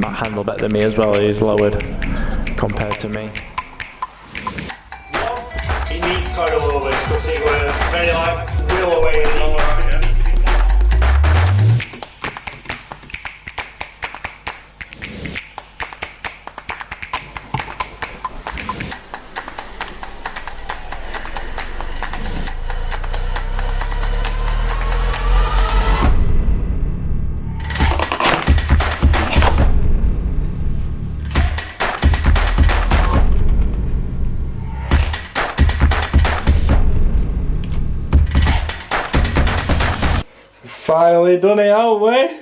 might handle better than me as well. He's lowered compared to me. It needs coilovers because it was very like wheel away and all that. Finally done it, haven't we?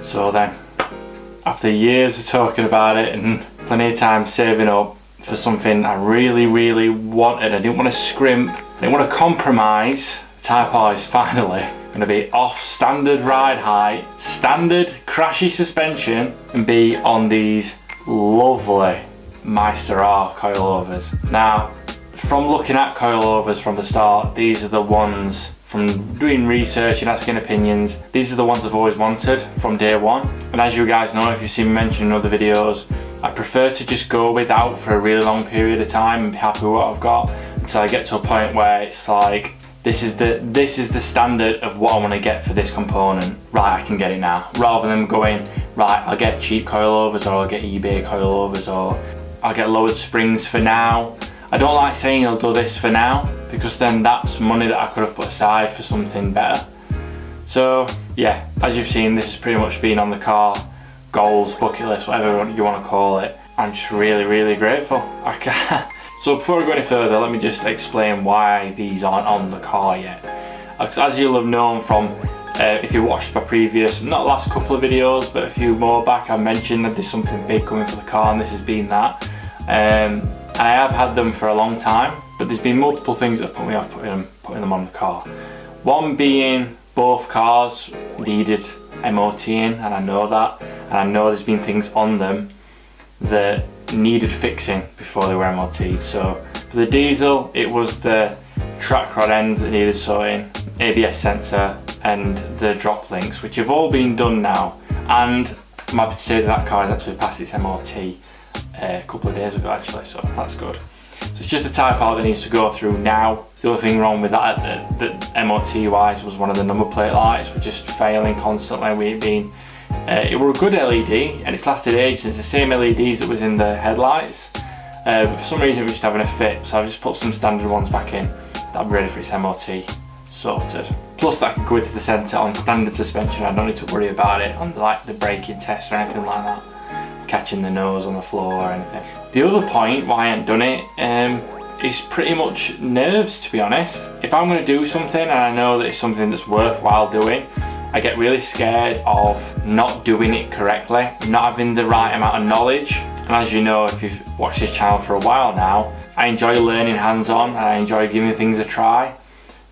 So then, after years of talking about it and plenty of time saving up for something I really wanted, I didn't want to scrimp, I didn't want to compromise, the Type R is finally going to be off standard ride height, standard crashy suspension, and be on these lovely Meister R coilovers. Now, from looking at coilovers from the start, these are the ones, from doing research and asking opinions, these are the ones I've always wanted from day one. And as you guys know, if you've seen me mention in other videos, I prefer to just go without for a really long period of time and be happy with what I've got until I get to a point where it's like, this is the standard of what I want to get for this component. Right, I can get it now. Rather than going, right, I'll get cheap coilovers, or I'll get eBay coilovers, or I'll get lowered springs for now. I don't like saying I'll do this for now, because then that's money that I could have put aside for something better. So yeah, as you've seen, this has pretty much been on the car goals, bucket list, whatever you want to call it. I'm just really grateful. So before I go any further, let me just explain why these aren't on the car yet. As you'll have known from, if you watched my previous, not the last couple of videos, but a few more back, I mentioned that there's something big coming for the car, and this has been that. I have had them for a long time, but there's been multiple things that have put me off putting them on the car. One being both cars needed MOTing, and I know that, and I know there's been things on them that needed fixing before they were MOT'd. So for the diesel, it was the track rod end that needed sorting, ABS sensor, and the drop links, which have all been done now. And I'm happy to say that car has actually passed its MOT a couple of days ago actually, so that's good. So it's just the Type R that needs to go through now. The other thing wrong with that, the MOT wise, was one of the number plate lights were just failing constantly. It were a good LED and it's lasted ages. It's the same LEDs that was in the headlights, but for some reason it was just having a fit, so I've just put some standard ones back in. That'll be ready for its MOT, sorted. Plus that can go into the centre on standard suspension. I don't need to worry about it on like the braking test or anything like that, catching the nose on the floor or anything. The other point why I ain't done it is pretty much nerves, to be honest. If I'm going to do something and I know that it's something that's worthwhile doing, I get really scared of not doing it correctly, not having the right amount of knowledge. And as you know, if you've watched this channel for a while now, I enjoy learning hands-on and I enjoy giving things a try.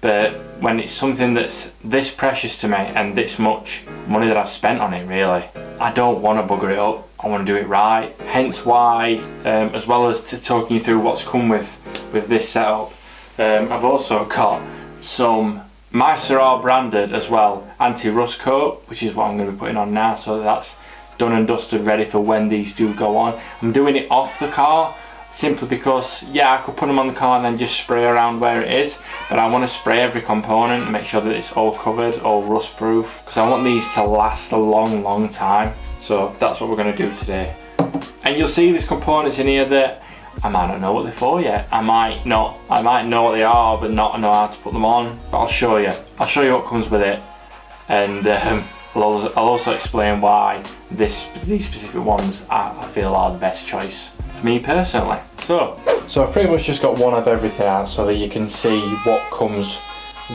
But when it's something that's this precious to me and this much money that I've spent on it, really, I don't want to bugger it up. I want to do it right. Hence why, as well as talking you through what's come with this setup, I've also got some Meister R branded as well anti-rust coat, which is what I'm going to be putting on now, so that's done and dusted, ready for when these do go on. I'm doing it off the car simply because, yeah, I could put them on the car and then just spray around where it is, but I want to spray every component and make sure that it's all covered, all rust proof, because I want these to last a long time. So that's what we're going to do today. And you'll see there's components in here that I might not know what they're for yet. I might know what they are, but not know how to put them on. But I'll show you what comes with it, and I'll also explain why these specific ones I feel are the best choice for me personally. So I've pretty much just got one of everything out so that you can see what comes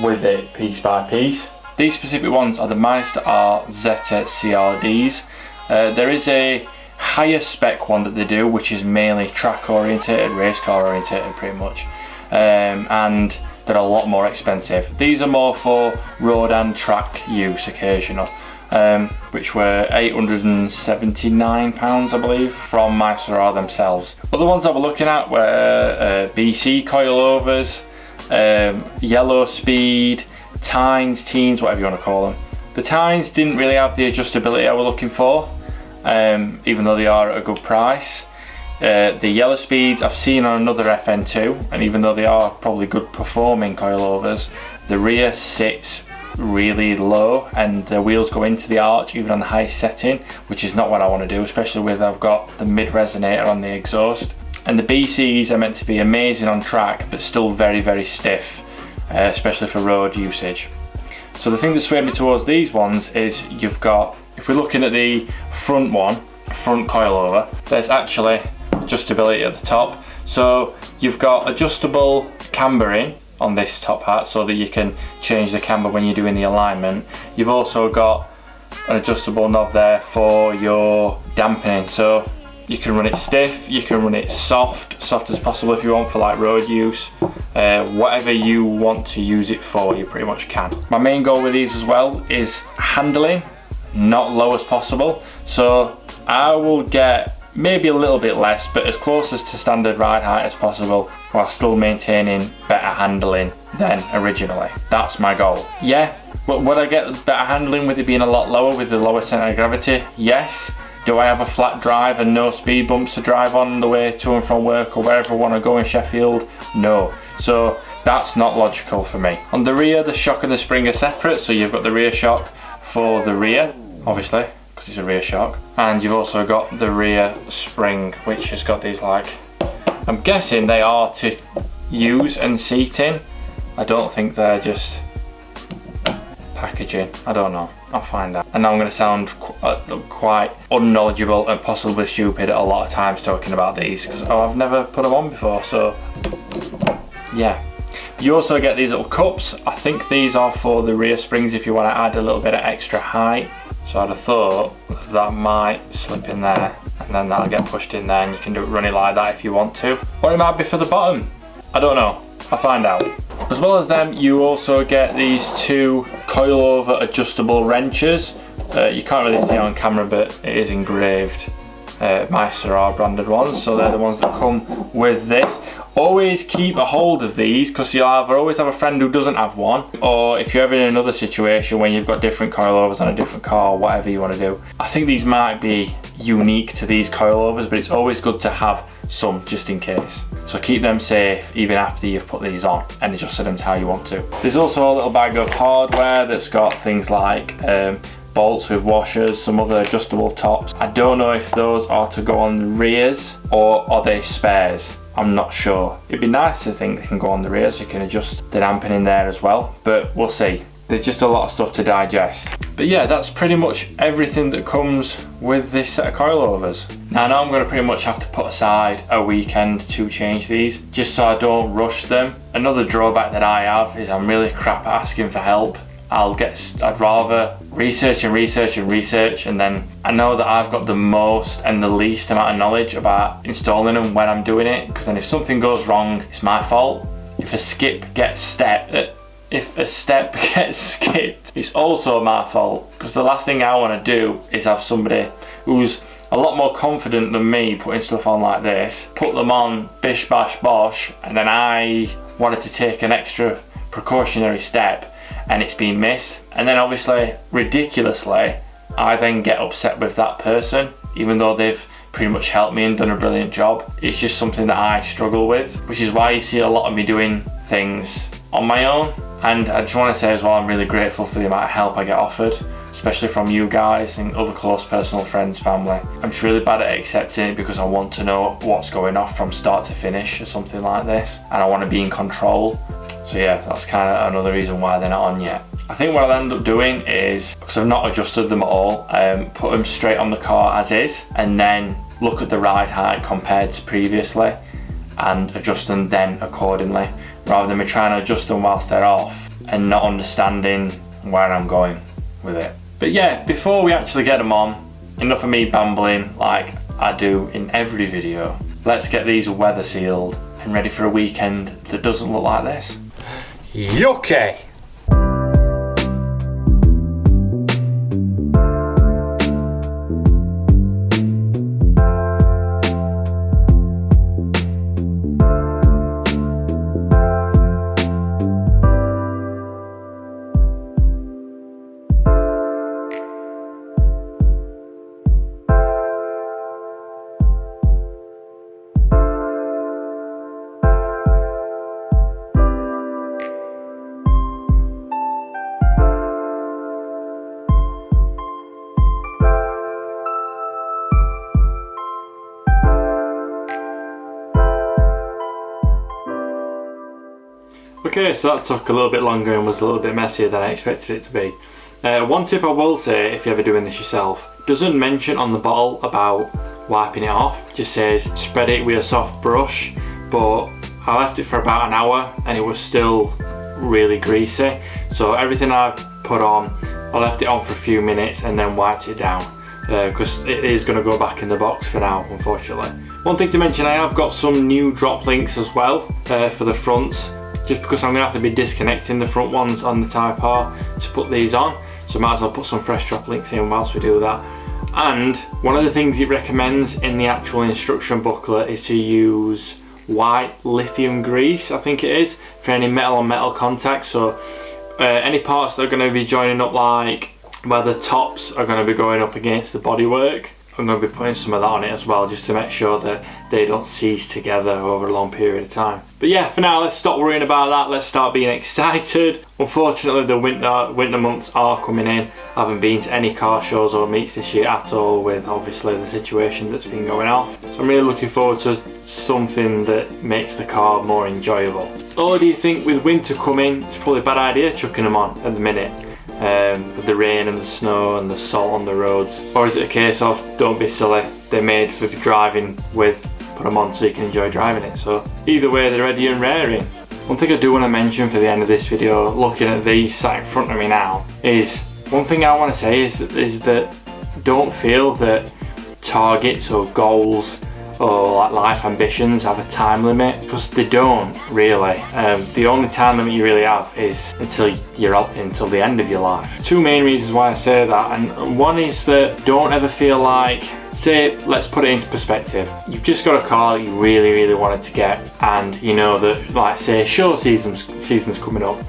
with it piece by piece. These specific ones are the Meister R Zeta CRDs. There is a higher spec one that they do, which is mainly track orientated, race car orientated pretty much, and they're a lot more expensive. These are more for road and track use, occasional. which were £879 I believe from Mysera themselves. Other ones that we're looking at were BC coilovers, yellow speed, tines, teens, whatever you want to call them. The tines didn't really have the adjustability I was looking for, even though they are at a good price. The yellow speeds I've seen on another FN2, and even though they are probably good performing coilovers, the rear sits really low and the wheels go into the arch even on the highest setting, which is not what I want to do, especially with I've got the mid resonator on the exhaust. And the BCs are meant to be amazing on track but still very, very stiff, especially for road usage. So the thing that swayed me towards these ones is you've got, if we're looking at the front one, front coilover, there's actually adjustability at the top. So you've got adjustable cambering on this top hat so that you can change the camber when you're doing the alignment. You've also got an adjustable knob there for your dampening, so you can run it stiff, you can run it soft as possible if you want for like road use. Whatever you want to use it for, you pretty much can. My main goal with these as well is handling, not low as possible. So I will get maybe a little bit less, but as close as to standard ride height as possible, while still maintaining better handling than originally. That's my goal. Yeah, would I get better handling with it being a lot lower with the lower centre of gravity? Yes. Do I have a flat drive and no speed bumps to drive on the way to and from work or wherever I want to go in Sheffield? No. So that's not logical for me. On the rear, the shock and the spring are separate, so you've got the rear shock for the rear, obviously, because it's a rear shock, and you've also got the rear spring, which has got these, like, I'm guessing they are to use and seat in. I don't think they're just packaging. I don't know. I'll find out. And now I'm going to sound quite unknowledgeable and possibly stupid a lot of times talking about these because I've never put them on before. So yeah. You also get these little cups. I think these are for the rear springs if you want to add a little bit of extra height. So I'd have thought that might slip in there and then that'll get pushed in there and you can run it like that if you want to. Or it might be for the bottom. I don't know. I'll find out. As well as them, you also get these two coilover adjustable wrenches. You can't really see on camera, but it is engraved Mysera branded ones, so they're the ones that come with this. Always keep a hold of these because you'll always have a friend who doesn't have one, or if you're ever in another situation when you've got different coilovers on a different car, whatever you want to do. I think these might be unique to these coilovers, but it's always good to have some just in case. So keep them safe even after you've put these on and adjusted them to how you want to. There's also a little bag of hardware that's got things like bolts with washers, some other adjustable tops. I don't know if those are to go on the rears or are they spares. I'm not sure. It'd be nice to think they can go on the rear so you can adjust the dampening there as well, but we'll see. There's just a lot of stuff to digest. But yeah, that's pretty much everything that comes with this set of coilovers. Now I know I'm going to pretty much have to put aside a weekend to change these, just so I don't rush them. Another drawback that I have is I'm really crap at asking for help. I'd rather research and research and research, and then I know that I've got the most and the least amount of knowledge about installing them when I'm doing it, because then if something goes wrong, it's my fault. If a step gets skipped, it's also my fault, because the last thing I want to do is have somebody who's a lot more confident than me putting stuff on like this, put them on bish bash bosh, and then I wanted to take an extra precautionary step and it's been missed, and then obviously ridiculously I then get upset with that person even though they've pretty much helped me and done a brilliant job. It's just something that I struggle with, which is why you see a lot of me doing things on my own. And I just want to say as well, I'm really grateful for the amount of help I get offered, especially from you guys and other close personal friends, family. I'm just really bad at accepting it because I want to know what's going off from start to finish or something like this, and I want to be in control. So yeah, that's kind of another reason why they're not on yet. I think what I'll end up doing is, because I've not adjusted them at all, put them straight on the car as is, and then look at the ride height compared to previously and adjust them then accordingly, rather than me trying to adjust them whilst they're off and not understanding where I'm going with it. But yeah, before we actually get them on, enough of me bambling like I do in every video. Let's get these weather sealed and ready for a weekend that doesn't look like this. Okay. Okay, so that took a little bit longer and was a little bit messier than I expected it to be. One tip I will say, if you're ever doing this yourself, doesn't mention on the bottle about wiping it off. It just says spread it with a soft brush, but I left it for about an hour and it was still really greasy. So everything I put on, I left it on for a few minutes and then wiped it down, because it is going to go back in the box for now, unfortunately. One thing to mention, I have got some new drop links as well for the fronts, just because I'm going to have to be disconnecting the front ones on the Type R to put these on, so might as well put some fresh drop links in whilst we do that. And one of the things it recommends in the actual instruction booklet is to use white lithium grease, I think it is, for any metal on metal contact. So any parts that are going to be joining up, like where the tops are going to be going up against the bodywork, I'm going to be putting some of that on it as well, just to make sure that they don't seize together over a long period of time. But yeah, for now, let's stop worrying about that. Let's start being excited. Unfortunately, the winter months are coming in. I haven't been to any car shows or meets this year at all, with obviously the situation that's been going on. So I'm really looking forward to something that makes the car more enjoyable. Or do you think with winter coming, it's probably a bad idea chucking them on at the minute? With the rain and the snow and the salt on the roads? Or is it a case of, don't be silly, they're made for driving with, put them on so you can enjoy driving it? So either way, they're ready and raring. One thing I do want to mention for the end of this video, looking at these sat in front of me now, is one thing I want to say is that don't feel that targets or goals or like life ambitions have a time limit, because they don't really. The only time limit you really have is until the end of your life. Two main reasons why I say that, and one is that don't ever feel like, say, let's put it into perspective, you've just got a car that you really wanted to get, and you know that, like say, show season's coming up,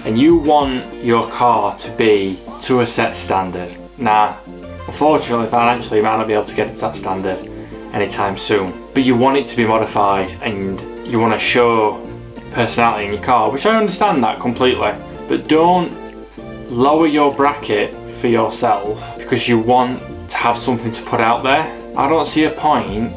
and you want your car to be to a set standard. Now, unfortunately, financially, you might not be able to get it to that standard anytime soon, but you want it to be modified and you want to show personality in your car, which I understand that completely, but don't lower your bracket for yourself because you want to have something to put out there. I don't see a point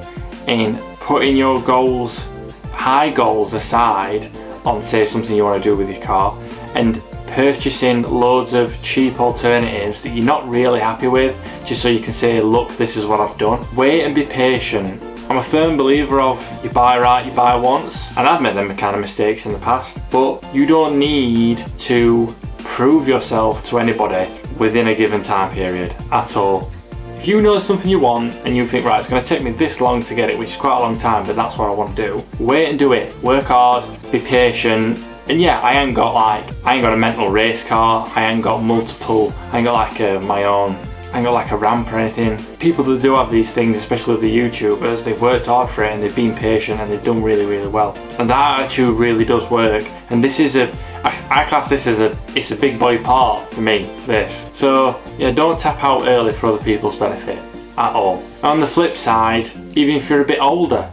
in putting your goals, high goals aside on, say, something you want to do with your car, and purchasing loads of cheap alternatives that you're not really happy with just so you can say, look, this is what I've done. Wait and be patient. I'm a firm believer of you buy right, you buy once, and I've made them kind of mistakes in the past, but you don't need to prove yourself to anybody within a given time period at all. If you know something you want and you think, right, it's going to take me this long to get it, which is quite a long time, but that's what I want to do, wait and do it. Work hard, be patient. And yeah, I ain't got a mental race car, I ain't got multiple, I ain't got like my own, I ain't got like a ramp or anything. People that do have these things, especially the YouTubers, they've worked hard for it and they've been patient and they've done really well. And that attitude really does work. And this is I class this as it's a big boy part for me, this. So yeah, don't tap out early for other people's benefit at all. On the flip side, even if you're a bit older,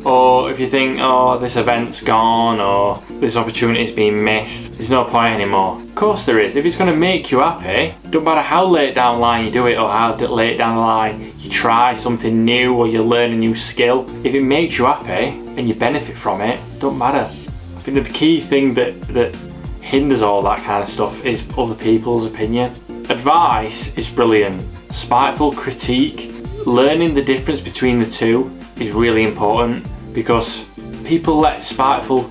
or if you think, oh, this event's gone, or this opportunity's been missed, there's no point anymore. Of course there is. If it's going to make you happy, don't matter how late down the line you do it, or how late down the line you try something new, or you learn a new skill. If it makes you happy and you benefit from it, don't matter. I think the key thing that hinders all that kind of stuff is other people's opinion. Advice is brilliant. Spiteful critique, learning the difference between the two is really important, because people let spiteful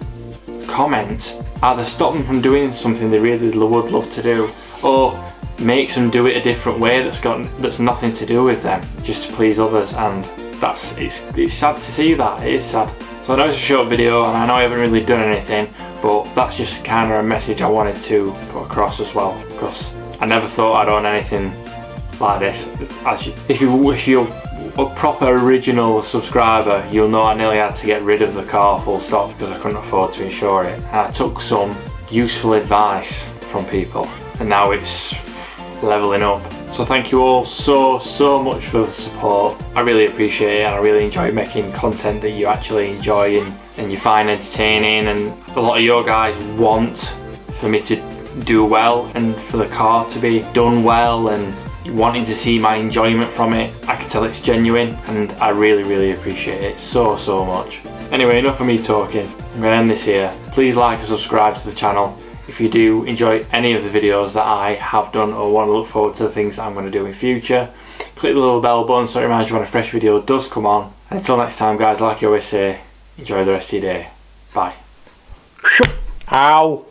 comments either stop them from doing something they really would love to do, or makes them do it a different way that's nothing to do with them, just to please others. And it's sad to see that. It is sad. So I know it's a short video and I know I haven't really done anything, but that's just kind of a message I wanted to put across as well, because I never thought I'd own anything like this. If you're a proper original subscriber, you'll know I nearly had to get rid of the car full stop because I couldn't afford to insure it. And I took some useful advice from people and now it's leveling up. So thank you all so much for the support. I really appreciate it and I really enjoy making content that you actually enjoy and you find entertaining, and a lot of your guys want for me to do well and for the car to be done well, and wanting to see my enjoyment from it. I can tell it's genuine and I really appreciate it so much. Anyway, enough of me talking. I'm going to end this here. Please like and subscribe to the channel if you do enjoy any of the videos that I have done or want to look forward to the things that I'm going to do in future. Click the little bell button so it reminds you when a fresh video does come on. And until next time guys, like I always say, enjoy the rest of your day. Bye. Ow!